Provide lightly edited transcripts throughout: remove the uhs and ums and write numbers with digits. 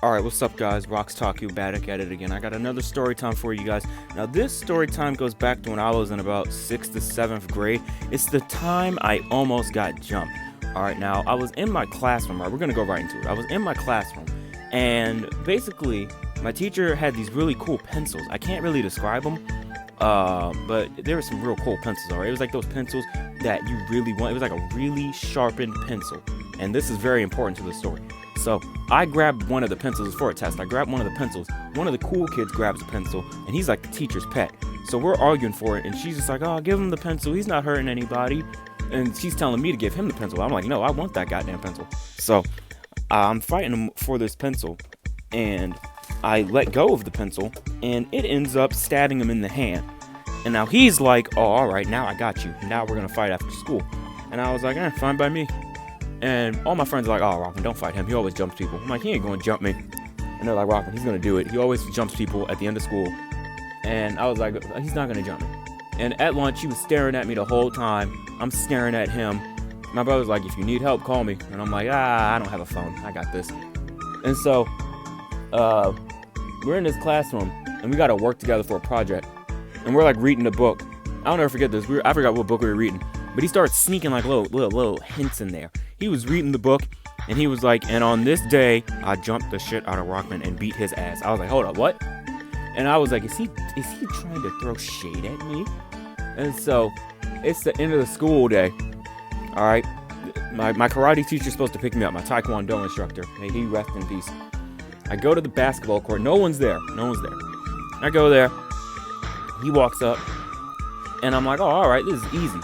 Alright, what's up guys? Rocks Talk You Back at it again. I got another story time for you guys. Now this story time goes back to when I was in about 6th to 7th grade. It's the time I almost got jumped. Alright, now I was in my classroom. Alright, we're gonna go right into it. I was in my classroom and basically my teacher had these really cool pencils. I can't really describe them, but there were some real cool pencils. Alright, it was like those pencils that you really want. It was like a really sharpened pencil. And this is very important to the story. So I grabbed one of the pencils for a test. I grabbed one of the pencils. One of the cool kids grabs a pencil, and he's like the teacher's pet. So we're arguing for it, and she's just like, "Oh, give him the pencil. He's not hurting anybody." And she's telling me to give him the pencil. I'm like, "No, I want that goddamn pencil." So I'm fighting him for this pencil, and I let go of the pencil, and it ends up stabbing him in the hand. And now he's like, "Oh, all right, now I got you. Now we're gonna fight after school." And I was like, "Fine by me." And all my friends are like, "Oh, Rockman, don't fight him. He always jumps people." I'm like, "He ain't going to jump me." And they're like, "Rockman, he's going to do it. He always jumps people at the end of school." And I was like, "He's not going to jump me." And at lunch, he was staring at me the whole time. I'm staring at him. My brother's like, "If you need help, call me." And I'm like, I don't have a phone. I got this." And so we're in this classroom, and we got to work together for a project. And we're like reading a book. I'll never forget this. I forgot what book we were reading. But he started sneaking like little hints in there. He was reading the book, and he was like, "And on this day, I jumped the shit out of Rockman and beat his ass." I was like, "Hold up, what?" And I was like, is he trying to throw shade at me? And so it's the end of the school day. All right, my karate teacher's supposed to pick me up, my taekwondo instructor. May he rest in peace. I go to the basketball court. No one's there. I go there. He walks up, and I'm like, "Oh, all right, this is easy.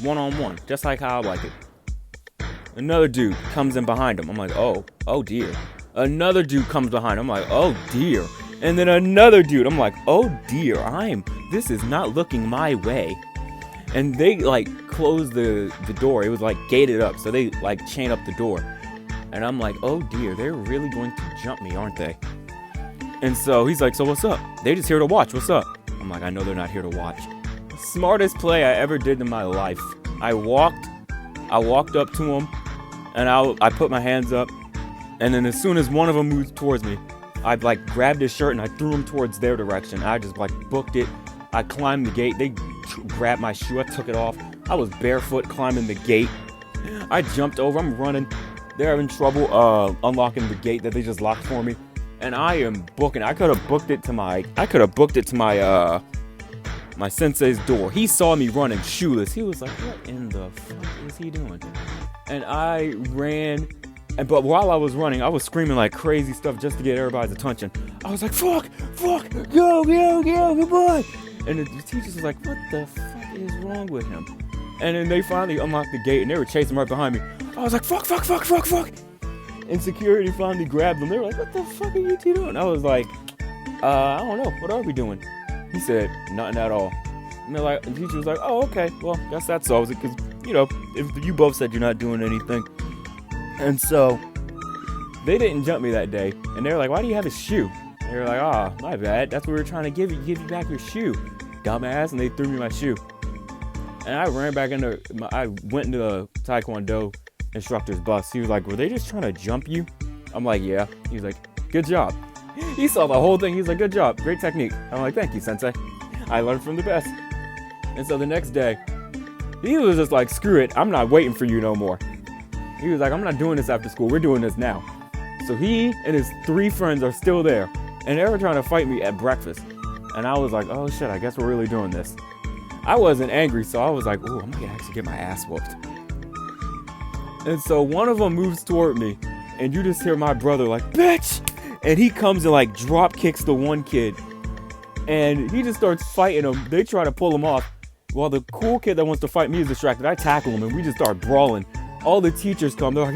One-on-one, just like how I like it." Another dude comes in behind him. I'm like, oh dear. Another dude comes behind him. I'm like, oh dear. And then another dude. I'm like, oh dear. This is not looking my way. And they like closed the door. It was like gated up. So they like chain up the door. And I'm like, oh dear. They're really going to jump me, aren't they? And so he's like, "So what's up?" "They just here to watch. What's up?" I'm like, "I know they're not here to watch." Smartest play I ever did in my life. I walked up to him, and I put my hands up, and then as soon as one of them moved towards me, I like grabbed his shirt and I threw him towards their direction. I just like booked it. I climbed the gate. They grabbed my shoe. I took it off. I was barefoot climbing the gate. I jumped over. I'm running. They're having trouble unlocking the gate that they just locked for me, and I am booking. I could have booked it to my my sensei's door. He saw me running shoeless. He was like, "What in the fuck is he doing?" And I ran, but while I was running, I was screaming like crazy stuff just to get everybody's attention. I was like, fuck, go, good boy. And the teachers was like, "What the fuck is wrong with him?" And then they finally unlocked the gate, and they were chasing right behind me. I was like, fuck. And security finally grabbed them. They were like, "What the fuck are you two doing?" I was like, I don't know. What are we doing?" He said, "Nothing at all." And they're like, and the teacher was like, "Oh, okay. Well, guess that solves it, because, if you both said you're not doing anything." And so they didn't jump me that day. And they were like, "Why do you have a shoe?" And they were like, "Oh, my bad. That's what we were trying to give you back your shoe, dumbass." And they threw me my shoe. And I ran back I went into the taekwondo instructor's bus. He was like, "Were they just trying to jump you?" I'm like, "Yeah." He was like, "Good job." He saw the whole thing. He's like, "Good job. Great technique." I'm like, "Thank you, sensei. I learned from the best." And so the next day, he was just like, "Screw it. I'm not waiting for you no more." He was like, "I'm not doing this after school. We're doing this now." So he and his 3 friends are still there. And they were trying to fight me at breakfast. And I was like, oh shit, I guess we're really doing this. I wasn't angry, so I was like, "Ooh, I'm going to actually get my ass whooped." And so one of them moves toward me. And you just hear my brother like, "Bitch!" And he comes and like drop kicks the one kid. And he just starts fighting him. They try to pull him off. While the cool kid that wants to fight me is distracted, I tackle him and we just start brawling. All the teachers come. They're like,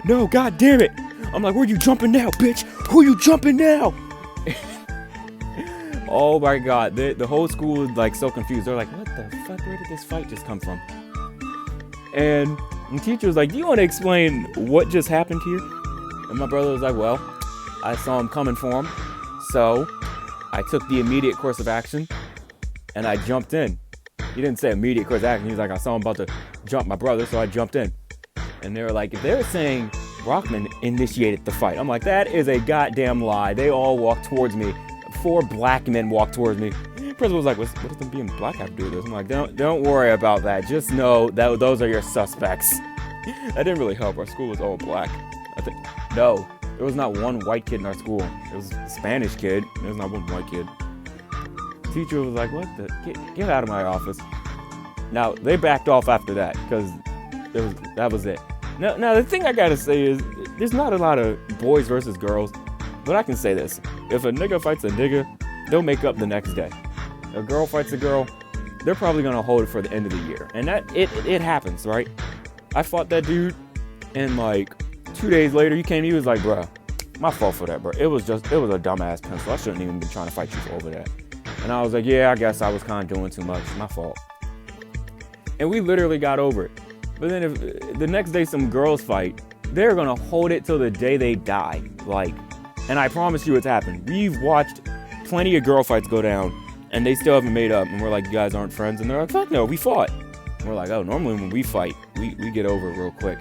no, god damn it. I'm like, "Where you jumping now, bitch? Who you jumping now?" Oh my god. The whole school is like so confused. They're like, "What the fuck? Where did this fight just come from?" And the teacher was like, "Do you want to explain what just happened here?" And my brother was like, "Well, I saw him coming for him, so I took the immediate course of action, and I jumped in." He didn't say immediate course of action. He was like, "I saw him about to jump my brother, so I jumped in." And they were like, if they were saying Rockman initiated the fight. I'm like, that is a goddamn lie. They all walked towards me. 4 black men walked towards me. Principal was like, what does them being black have to do with this? I'm like, don't worry about that. Just know that those are your suspects. That didn't really help. Our school was all black. No, there was not one white kid in our school. It was a Spanish kid. There was not one white kid. Teacher was like, what the? Get out of my office. Now, they backed off after that because that was it. Now, the thing I gotta say is, there's not a lot of boys versus girls, but I can say this. If a nigga fights a nigga, they'll make up the next day. A girl fights a girl, they're probably gonna hold it for the end of the year. And that, it happens, right? I fought that dude, and like, 2 days later, he was like, bruh, my fault for that, bro. It was a dumbass pencil. I shouldn't even been trying to fight you over that. And I was like, yeah, I guess I was kind of doing too much. My fault. And we literally got over it. But then if the next day some girls fight, they're gonna hold it till the day they die. Like, and I promise you it's happened. We've watched plenty of girl fights go down, and they still haven't made up. And we're like, you guys aren't friends? And they're like, fuck no, we fought. And we're like, oh, normally when we fight, we get over it real quick.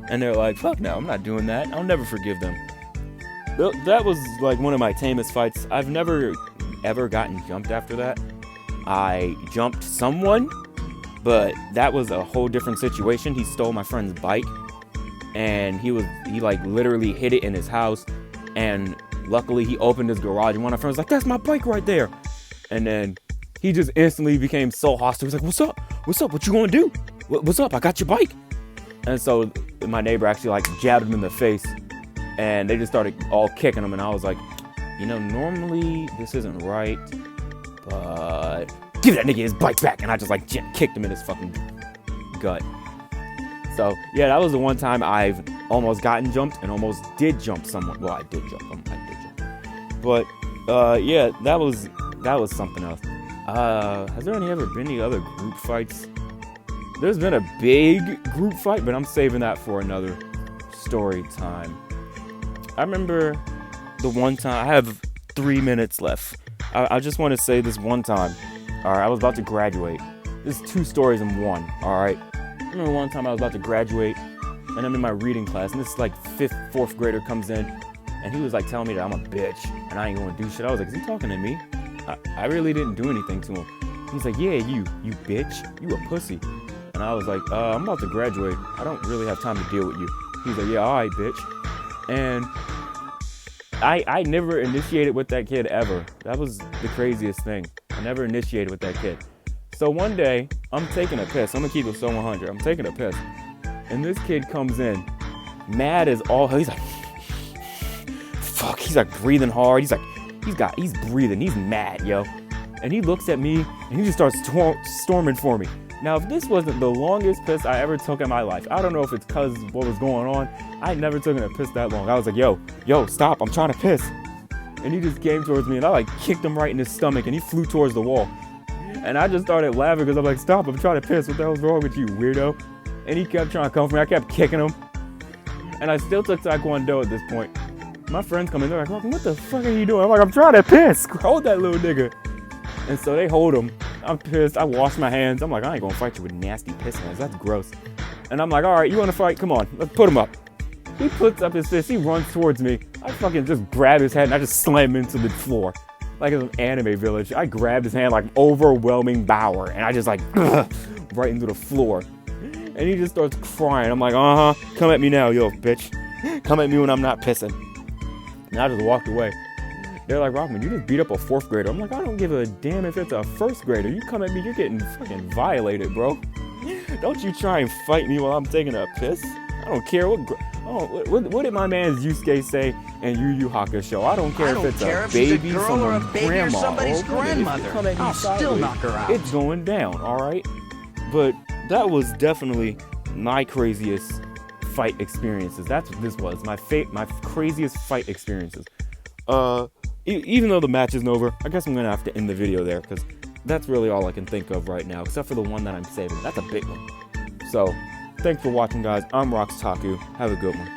And they're like, fuck no, I'm not doing that. I'll never forgive them. That was like one of my tamest fights. I've never ever gotten jumped after that. I jumped someone, but that was a whole different situation. He stole my friend's bike, and he like literally hid it in his house, and luckily he opened his garage, and one of my friends was like, that's my bike right there. And then he just instantly became so hostile. He's like, what's up, what you gonna do? What's up, I got your bike. And so my neighbor actually like jabbed him in the face, and they just started all kicking him, and I was like, you know, normally this isn't right, but give that nigga his bike back. And I just like kicked him in his fucking gut. So yeah, that was the one time I've almost gotten jumped and almost did jump someone. Well, I did jump. But yeah, that was something else. Has there ever been any other group fights? There's been a big group fight, but I'm saving that for another story time. I remember the one time, I have 3 minutes left. I just want to say this one time. All right, I was about to graduate. This is 2 stories in one, all right? I remember one time I was about to graduate, and I'm in my reading class, and this like 5th, 4th grader comes in, and he was like telling me that I'm a bitch, and I ain't gonna do shit. I was like, is he talking to me? I really didn't do anything to him. He's like, yeah, you bitch, you a pussy. And I was like, I'm about to graduate. I don't really have time to deal with you. He's like, yeah, all right, bitch. And I never initiated with that kid ever. That was the craziest thing. I never initiated with that kid. So one day, I'm taking a piss. I'm gonna keep it so 100. I'm taking a piss. And this kid comes in, mad as all hell. He's like, fuck. He's like breathing hard. He's breathing. He's mad, yo. And he looks at me, and he just starts storming for me. Now, if this wasn't the longest piss I ever took in my life, I don't know if it's because of what was going on. I never took a piss that long. I was like, yo, stop. I'm trying to piss. And he just came towards me, and I like kicked him right in his stomach, and he flew towards the wall. And I just started laughing because I'm like, stop. I'm trying to piss. What the hell's wrong with you, weirdo? And he kept trying to come for me. I kept kicking him. And I still took Taekwondo at this point. My friends come in, they're like, what the fuck are you doing? I'm like, I'm trying to piss. Hold that little nigga. And so they hold him. I'm pissed. I wash my hands. I'm like, I ain't gonna fight you with nasty piss hands. That's gross. And I'm like, all right, you wanna fight? Come on, let's put him up. He puts up his fist. He runs towards me. I fucking just grab his head and I just slam him into the floor. Like in an anime village. I grabbed his hand like overwhelming power. And I just like, right into the floor. And he just starts crying. I'm like, come at me now, yo, bitch. Come at me when I'm not pissing. And I just walked away. They're like, Rockman, you just beat up a 4th grader. I'm like, I don't give a damn if it's a 1st grader. You come at me, you're getting fucking violated, bro. Don't you try and fight me while I'm taking a piss. I don't care what did my man Yusuke say in Yu Yu Hakusho? I don't care if it's a baby, someone's grandma, or somebody's grandmother. I'll still knock her out. It's going down, all right? But that was definitely my craziest fight experiences. That's what this was. My craziest fight experiences. Even though the match isn't over, I guess I'm gonna have to end the video there because that's really all I can think of right now, except for the one that I'm saving. That's a big one. So, thanks for watching, guys. I'm Rox Taku. Have a good one.